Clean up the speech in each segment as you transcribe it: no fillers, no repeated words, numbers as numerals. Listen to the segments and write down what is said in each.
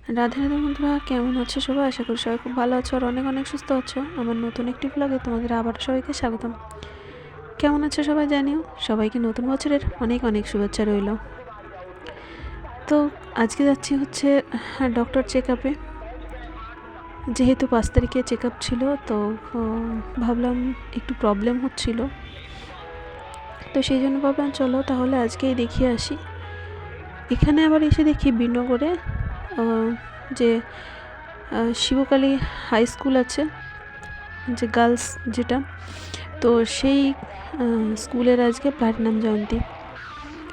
রাধে রাধে বন্ধুরা, কেমন আছো সবাই? আশা করি সবাই খুব ভালো আছো আর অনেক অনেক সুস্থ আছো। আমার নতুন একটি ব্লগে তোমাদের আবার সবাইকে স্বাগতম। কেমন আছো সবাই জানিও। সবাইকে নতুন বছরের অনেক অনেক শুভেচ্ছা রইল। তো আজকে যাচ্ছি হচ্ছে ডক্টর চেক আপে। যেহেতু 5 তারিখে চেক আপ ছিল, তো ভাবলাম একটু প্রবলেম হচ্ছিল, তো সেই জন্য ভাবলাম চলো তাহলে আজকেই দেখিয়ে আসি। এখানে আবার এসে দেখি বিনগরে যে শিবকালী হাই স্কুল আছে, যে গার্লস যেটা, তো সেই স্কুলের আজকে প্লাটিনাম জয়ন্তী।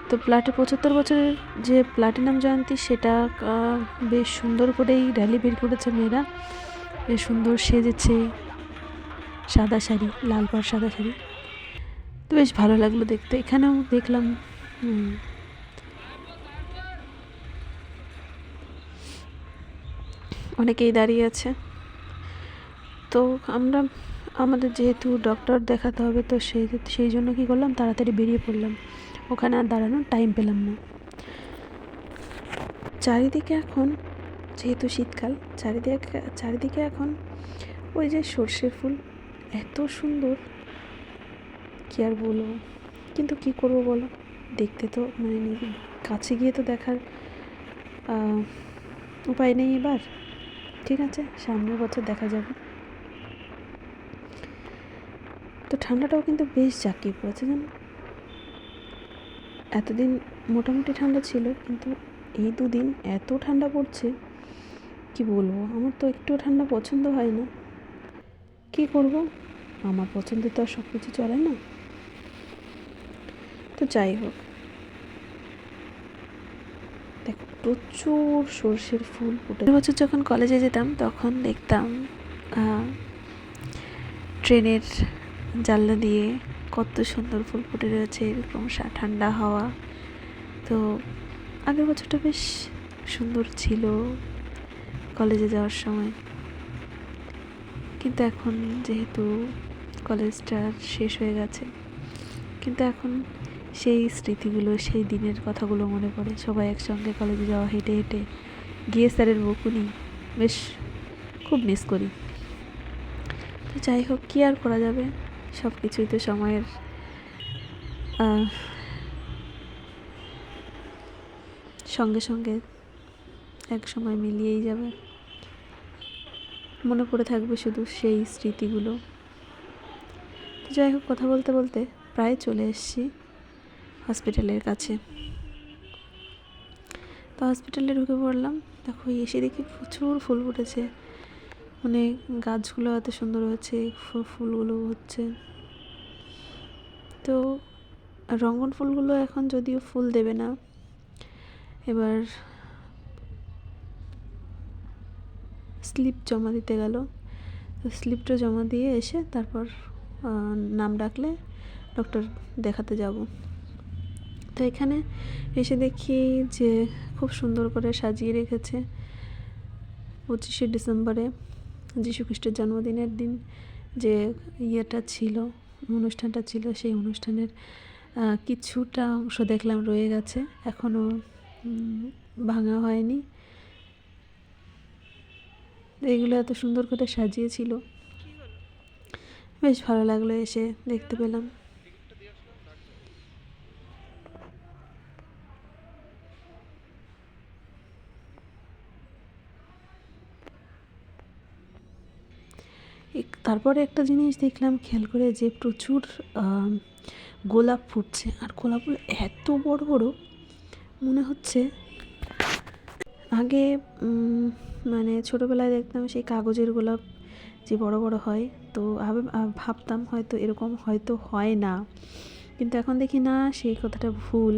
তো 75 বছরের যে প্লাটিনাম জয়ন্তী, সেটা বেশ সুন্দর করেই র্যালি বের করেছে মেয়েরা, বেশ সুন্দর সেজেছে, সাদা শাড়ি, লাল পাড় সাদা শাড়ি। তো বেশ ভালো লাগলো দেখতে। এখানেও দেখলাম অনেকেই দাঁড়িয়ে আছে। তো আমাদের যেহেতু ডক্টর দেখাতে হবে, তো সেই জন্য কী করলাম, তাড়াতাড়ি বেরিয়ে পড়লাম। ওখানে আর দাঁড়ানোর টাইম পেলাম না। চারিদিকে এখন যেহেতু শীতকাল, চারিদিকে এখন ওই যে সর্ষে ফুল, এত সুন্দর, কি আর বলবো। কিন্তু কি করব বলো, দেখতে তো মানে কাছে গিয়ে তো দেখার উপায় নেই। এবার ঠিক আছে, সামনের বছর দেখা যাবে। তো ঠান্ডাটাও কিন্তু বেশ জাঁকিয়ে পড়েছে জানো। এতদিন মোটামুটি ঠান্ডা ছিল, কিন্তু এই 2 দিন এত ঠান্ডা পড়ছে, কি বলবো। আমার তো একটু ঠান্ডা পছন্দ হয় না, কি করব, আমার পছন্দে তো আর সব কিছু চলে না। তো যাই হোক, দেখো প্রচুর সর্ষের ফুল ফুটে। বছর যখন কলেজে যেতাম তখন দেখতাম ট্রেনের জানলা দিয়ে কত সুন্দর ফুল ফুটে রয়েছে, এরকম ঠান্ডা হাওয়া। তো আগের বছরটা বেশ সুন্দর ছিল কলেজে যাওয়ার সময়। কিন্তু এখন যেহেতু কলেজটা শেষ হয়ে গেছে, কিন্তু এখন সেই স্মৃতিগুলো, সেই দিনের কথাগুলো মনে পড়ে। সবাই একসঙ্গে কলেজে যাওয়া, হেঁটে হেঁটে গিয়ে স্যারের বকুনি বেশ খুব মিস করি। তো যাই হোক, কী আর করা যাবে, সব কিছুই তো সময়ের সঙ্গে সঙ্গে এক সময় মিলিয়েই যাবে। মনে পড়ে থাকবে শুধু সেই স্মৃতিগুলো। তো যাই হোক, কথা বলতে বলতে প্রায় চলে এসেছি হসপিটালের কাছে। তো হসপিটালে ঢুকে পড়লাম। দেখো এসে দেখি প্রচুর ফুল ফুটেছে, মানে গাছগুলো এত সুন্দর হয়েছে, ফুলগুলো হচ্ছে। তো রঙন ফুলগুলো এখন যদিও ফুল দেবে না, এবার স্লিপ জমা দিতে গেল। তো স্লিপটা জমা দিয়ে এসে তারপর নাম ডাকলে ডক্টর দেখাতে যাব। তো এখানে এসে দেখি যে খুব সুন্দর করে সাজিয়ে রেখেছে 25শে ডিসেম্বরে যীশু খ্রিস্টের জন্মদিনের দিন যে ইয়েটা ছিল, অনুষ্ঠানটা ছিল, সেই অনুষ্ঠানের কিছুটা অংশ দেখলাম রয়ে গেছে, এখনও ভাঙা হয়নি। এগুলো এত সুন্দর করে সাজিয়েছিল, বেশ ভালো লাগলো এসে দেখতে পেলাম। তারপরে একটা জিনিস দেখলাম খেয়াল করে, যে প্রচুর গোলাপ ফুটছে, আর গোলাপগুলো এত বড় বড়, মনে হচ্ছে আগে মানে ছোটোবেলায় দেখতাম সেই কাগজের গোলাপ যে বড় বড় হয়, তো ভাবতাম হয়তো এরকম হয়তো হয় না, কিন্তু এখন দেখি না, সেই কথাটা ভুল।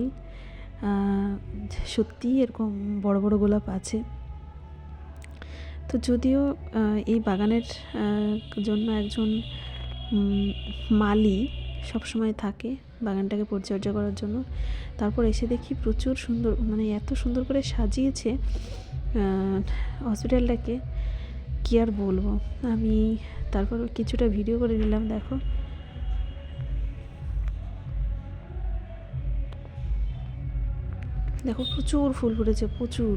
সত্যিই এরকম বড় বড় গোলাপ আছে। তো যদিও এই বাগানের জন্য একজন মালি সবসময় থাকে বাগানটাকে পরিচর্যা করার জন্য, তারপর এসে দেখি প্রচুর সুন্দর, মানে এত সুন্দর করে সাজিয়েছে হসপিটালটাকে, কী আর বলবো। আমি তারপর কিছুটা ভিডিও করে নিলাম। দেখো দেখো প্রচুর ফুল ফুটেছে, প্রচুর।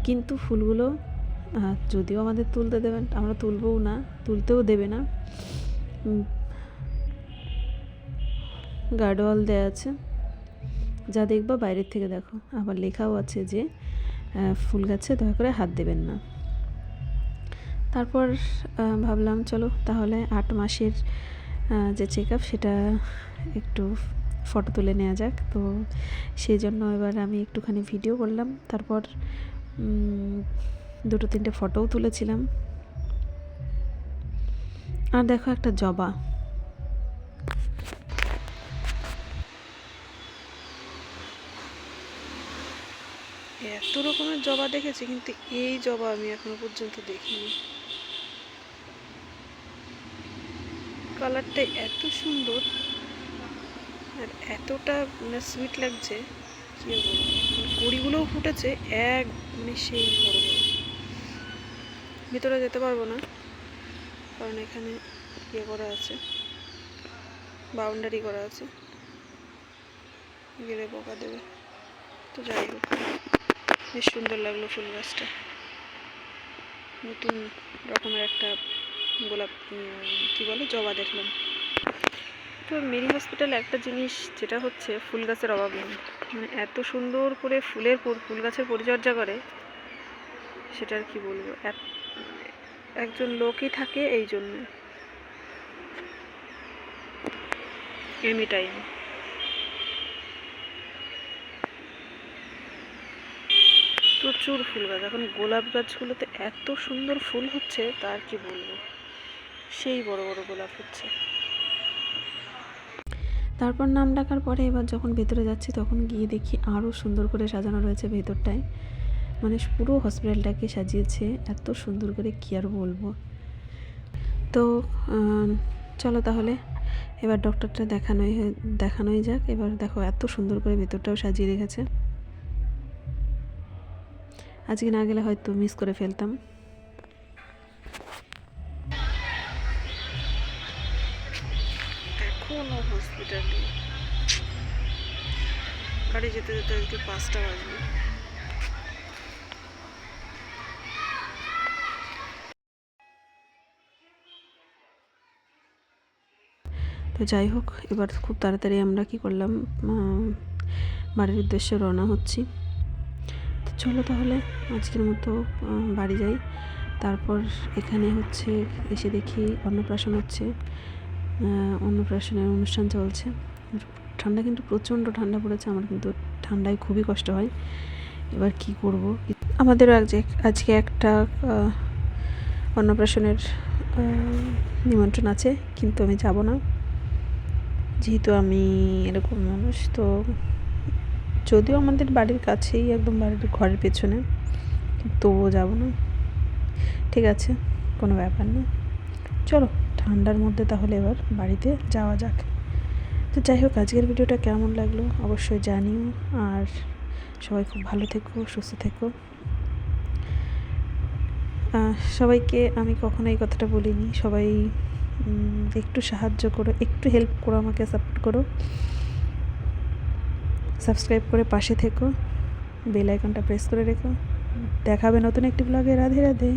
কিন্তু ফুলগুলো যদিও আমাদের তুলতে দেবেন, আমরা তুলবও না, তুলতেও দেবে না। গার্ডওয়াল দেওয়া আছে, যা দেখবা বাইরের থেকে দেখো। আবার লেখাও আছে যে ফুল গাছে দয়া করে হাত দেবেন না। তারপর ভাবলাম চলো তাহলে 8 মাসের যে চেক আপ সেটা একটু ফটো তুলে নেওয়া যাক। তো সেই জন্য এবার আমি একটুখানি ভিডিও করলাম, তারপর 2-3টে ফটোও তুলেছিলাম। আর দেখো একটা জবা, এত রকমের জবা দেখেছি কিন্তু এই জবা আমি এখনো পর্যন্ত দেখিনি। কালারটা এত সুন্দর আর এতটা সুইট লাগছে, কি বলবো। কুড়িগুলোও ফুটেছে এক সেই বড় বড়। ভিতরে যেতে পারবো না কারণ এখানে ইয়ে করা আছে, বাউন্ডারি করা আছে, গেলে পোকা দেবে। তো যাই হোক, বেশ সুন্দর লাগলো ফুল গাছটা। নতুন রকমের একটা গোলাপ কি বলে জবা দেখলাম। তো মেরি হসপিটালে একটা জিনিস যেটা হচ্ছে ফুল গাছের অভাব নেই, মানে এত সুন্দর করে ফুল গাছের পরিচর্যা করে, সেটা আর কি বলবো। একজন লোকই থাকে এই জন্য, এনি টাইম। প্রচুর ফুল গাছ, এখন গোলাপ গাছগুলোতে এত সুন্দর ফুল হচ্ছে তার কি বলবো, সেই বড় বড় গোলাপ হচ্ছে। তারপর নাম ডাকার পরে এবার যখন ভেতরে যাচ্ছি তখন গিয়ে দেখি আরও সুন্দর করে সাজানো রয়েছে ভেতরটায়, মানে পুরো হসপিটালটাকে সাজিয়েছে এত সুন্দর করে, কি আর বলবো। তো চলো তাহলে এবার ডক্টরটা দেখানোই যাক। এবার দেখো এত সুন্দর করে ভেতরটাও সাজিয়ে রেখেছে, আজকে না গেলে হয়তো মিস করে ফেলতাম। এখনো হসপিটালে বাড়ি যেতে যেতে আজকে 5টা বাজবে। তো যাই হোক, এবার খুব তাড়াতাড়ি আমরা কি করলাম, বাড়ির উদ্দেশ্যে রওনা হচ্ছি। তো চলো তাহলে আজকের মতো বাড়ি যাই। তারপর এখানে হচ্ছে এসে দেখি অন্নপ্রাশন হচ্ছে, অন্নপ্রাশনের অনুষ্ঠান চলছে। ঠান্ডা কিন্তু প্রচণ্ড ঠান্ডা পড়েছে, আমার কিন্তু ঠান্ডায় খুবই কষ্ট হয়। এবার কি করব, আমাদেরও আজকে একটা অন্নপ্রাশনের নিমন্ত্রণ আছে, কিন্তু আমি যাব না, যেহেতু আমি এরকম মানুষ। তো যদিও আমাদের বাড়ির কাছেই, একদম বাড়ির ঘরের পেছনে, তবুও যাব না। ঠিক আছে, কোনো ব্যাপার না, চলো ঠান্ডার মধ্যে তাহলে এবার বাড়িতে যাওয়া যাক। তো যাই হোক, আজকের ভিডিওটা কেমন লাগলো অবশ্যই জানিও, আর সবাই খুব ভালো থেকো, সুস্থ থেকো। সবাইকে আমি কখনো এই কথাটা বলিনি, সবাই একটু সাহায্য করো, একটু হেল্প করো, আমাকে সাপোর্ট করো, সাবস্ক্রাইব করে পাশে থেকো, বেল আইকনটা প্রেস করে রেখো। দেখাবে নতুন একটি ব্লগে। রাধে রাধে।